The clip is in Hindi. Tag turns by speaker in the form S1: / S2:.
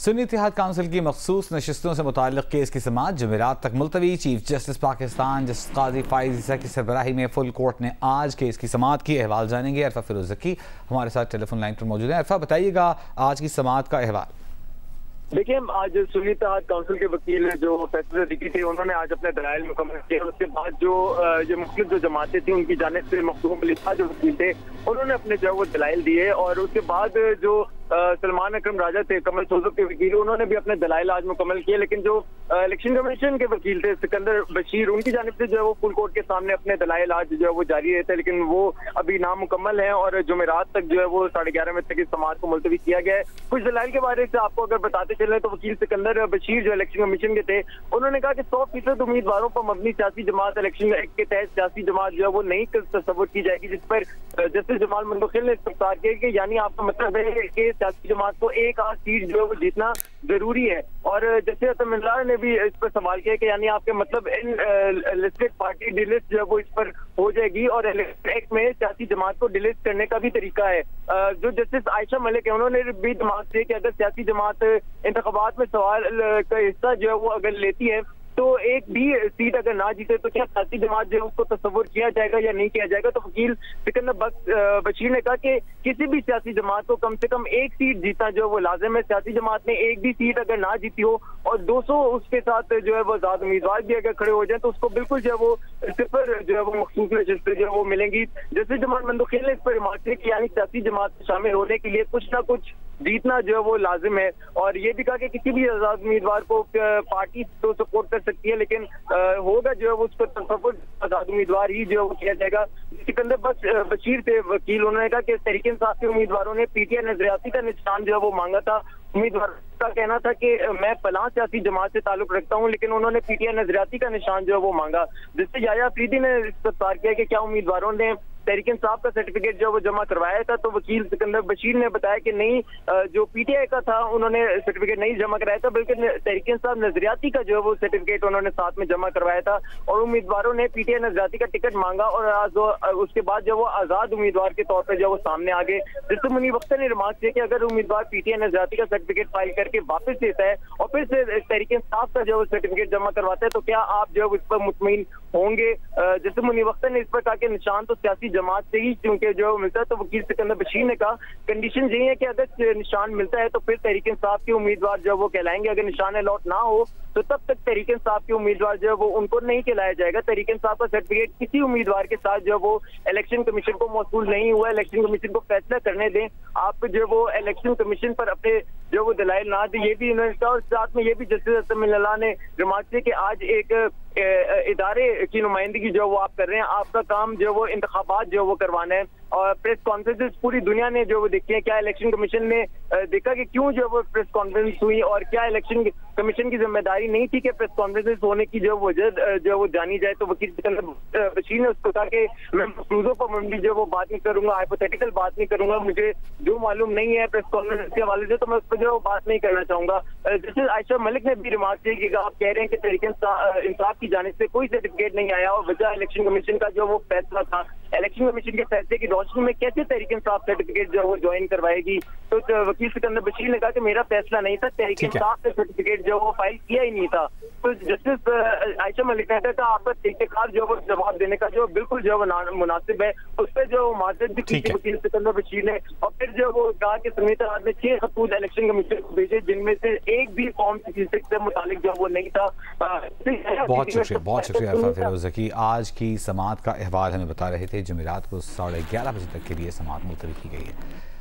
S1: सुन्नी इत्तेहाद काउंसिल की मखसूस नशिस्तों से मुताल्लिक़ केस की समाअत जुमेरात तक मुलतवी। चीफ जस्टिस पाकिस्तान जस्टिस काजी फाइज़ ईसा की सरबराही में फुल कोर्ट ने आज केस की समाअत की। अहवाल जानेंगे। अरफा फिरोज ज़की हमारे साथ टेलीफोन लाइन पर मौजूद है। अरफा, बताइएगा आज की समाअत का अहवाल।
S2: देखिए, आज सुन्नी इत्तेहाद काउंसिल के वकील जो फैसले दिखी थे, उन्होंने आज अपने दलाइल मुकम्मल किए। उसके बाद जो मुख्तलिफ जो जमातें थी उनकी जानिब से मखदूम अली जो वकील थे, उन्होंने अपने जो वो दलाइल दिए। और उसके बाद जो सलमान अकरम राजा थे, कमल सोजो के वकील, उन्होंने भी अपने दलाइल आज मुकम्मल किए। लेकिन जो इलेक्शन कमीशन के वकील थे सिकंदर बशीर, उनकी जानिब से जो है वो फुल कोर्ट के सामने अपने दलाइल आज जो है वो जारी रहते हैं, लेकिन वो अभी नामुकम्मल है और जुमेरात तक जो है वो 11:30 बजे तक इस समाअत को मुलतवी किया गया है। कुछ दलाइल के बारे में आपको अगर बताते चले तो वकील सिकंदर बशीर जो इलेक्शन कमीशन के थे, उन्होंने कहा कि 100% उम्मीदवारों पर मबनी सियासी जमात इलेक्शन एक्ट के तहत सियासी जमात जो है वो नहीं तस्वुर की जाएगी, जिस पर जस्टिस जमाल मुंतखिल ने इस्तफसार किया कि यानी आपका मतलब है कि सियासी जमात को एक आध सीट जो है वो जीतना जरूरी है। और जस्टिस अतमिल्ला ने भी इस पर सवाल किया कि यानी आपके मतलब इन लिस्टेड पार्टी डिलिस्ट जो है वो इस पर हो जाएगी और इलेक्शन एक्ट में सियासी जमात को डिलिस्ट करने का भी तरीका है। जो जस्टिस आयशा मलिक है, उन्होंने भी दिमाग से कि अगर सियासी जमात इंतखाबात में सवाल का हिस्सा जो है वो अगर लेती है तो एक भी सीट अगर ना जीते तो क्या सियासी जमात जो है उसको तस्वुर किया जाएगा या नहीं किया जाएगा। तो वकील सिकंदर बशीर ने कहा कि किसी भी सियासी जमात को कम से कम एक सीट जीतना जो है वो लाजिम है। सियासी जमात ने एक भी सीट अगर ना जीती हो और 200 उसके साथ जो है वो ज्यादा उम्मीदवार भी अगर खड़े हो जाए तो उसको बिल्कुल जो है वो सिफर जो है वो मखसूस नशिस्तें जो है वो मिलेंगी। जैसे जमाल मुंतखिल ने इस पर रिमार्क किया कि यानी सियासी जमात में शामिल होने के लिए कुछ ना कुछ जीतना जो है वो लाजिम है। और ये भी कहा कि किसी भी आजाद उम्मीदवार को पार्टी तो सपोर्ट कर सकती है, लेकिन होगा जो है वो उसको तस्वुर आजाद उम्मीदवार ही जो है वो किया जाएगा। सिकंदर बशीर थे वकील, उन्होंने कहा कि तहरीक इंसाफ के उम्मीदवारों ने पीटीआई नजरियाती का निशान जो है वो मांगा था। उम्मीदवार का कहना था कि मैं फलां सियासी जमात से ताल्लुक रखता हूं, लेकिन उन्होंने पीटीआई नजरियाती का निशान जो है वो मांगा, जिससे याया अफरीदी ने इस्तफसार किया कि क्या उम्मीदवारों ने तहरीक इंसाफ का सर्टिफिकेट जो वो जमा करवाया था। तो वकील सिकंदर बशीर ने बताया कि नहीं, जो पीटीआई का था उन्होंने सर्टिफिकेट नहीं जमा कराया था, बल्कि तहरीक इंसाफ नजरियाती का जो है वो सर्टिफिकेट उन्होंने साथ में जमा करवाया था। और उम्मीदवारों ने पीटीआई नजरियाती का टिकट मांगा और आज उसके बाद जो वो आजाद उम्मीदवार के तौर पर जो वो सामने आ गए। जिससे मुनीब अख्तर ने रिमार्क किया कि अगर उम्मीदवार पीटीआई नजरियाती का सर्टिफिकेट फाइल करके वापस देता है और फिर से तहरीक इंसाफ का जो सर्टिफिकेट जमा करवाता है तो क्या आप जो है इस पर मुतमईन होंगे। जैसे मुनीब अख्तर ने इस पर कहा कि निशान तो सियासी जमात से ही क्योंकि जो मिलता है। तो वकील सिकंदर बशीर ने कहा कंडीशन यही है कि अगर निशान मिलता है तो फिर तहरीक इंसाफ के उम्मीदवार जो वो कहलाएंगे, अगर निशान अलॉट ना हो तो तब तक तहरीक इंसाफ के उम्मीदवार जो है वो उनको नहीं कहलाया जाएगा। तहरीक इंसाफ का सर्टिफिकेट किसी उम्मीदवार के साथ जो वो इलेक्शन कमीशन को मौसूल नहीं हुआ, इलेक्शन कमीशन को फैसला करने दें। आप जो वो इलेक्शन कमीशन पर अपने जो वो दलाइल ना दे, ये भी उन्होंने कहा। और साथ में ये भी जस्टिस अतमिल्ला ने रिमार्क किया कि आज एक इदारे की नुमाइंदगी जो वो आप कर रहे हैं, आपका काम जो वो इंतखाबात जो वो करवाना है। और प्रेस कॉन्फ्रेंसेस पूरी दुनिया ने जो वो देखी है, क्या इलेक्शन कमीशन ने देखा कि क्यों जो वो प्रेस कॉन्फ्रेंस हुई और क्या इलेक्शन कमीशन की जिम्मेदारी नहीं थी कि प्रेस कॉन्फ्रेंसेस होने की जो वजह जो वो जानी जाए। तो वकील सिकंदर बशीर ने उसको कहा कि मैं मफरूजों पर मबनी जो वो बात नहीं करूंगा, हाइपोथेटिकल बात नहीं करूंगा, मुझे जो मालूम नहीं है प्रेस कॉन्फ्रेंस के हवाले से तो मैं उस पर जो बात नहीं करना चाहूंगा। जैसे आयशा मलिक ने भी रिमार्क किया कि आप कह रहे हैं कि तहरीक इंसाफ की जानिब से कोई सर्टिफिकेट नहीं आया और वजह इलेक्शन कमीशन का जो वो फैसला था। इलेक्शन कमीशन के फैसले की रोशनी में कैसे तहरीक इंसाफ सर्टिफिकेट जो वो ज्वाइन करवाएगी। तो वकील सिकंदर बशीर ने कहा कि मेरा फैसला नहीं था, तहरीक इंसाफ का सर्टिफिकेट जो वो फाइल किया ही नहीं था। तो जस्टिस आयशा मलिक ने कहा आपका इख्तियार जो वो जवाब देने का जो बिल्कुल जो वो मुनासिब है, उस पर जो माजरत भी की वकील सिकंदर बशीर ने। और फिर जो वो कहा कि सुन्नी इत्तेहाद ने 6 खतूत इलेक्शन कमीशन को भेजे, जिनमें से एक भी फॉर्म से मुतालिक जो वो नहीं था।
S1: बहुत शुक्रिया अरफा फिरोज ज़की। आज की समाअत का अहवाल हमें बता रहे थे। जुमेरात को 11:30 बजे तक के लिए समाअत मुलतवी की गई है।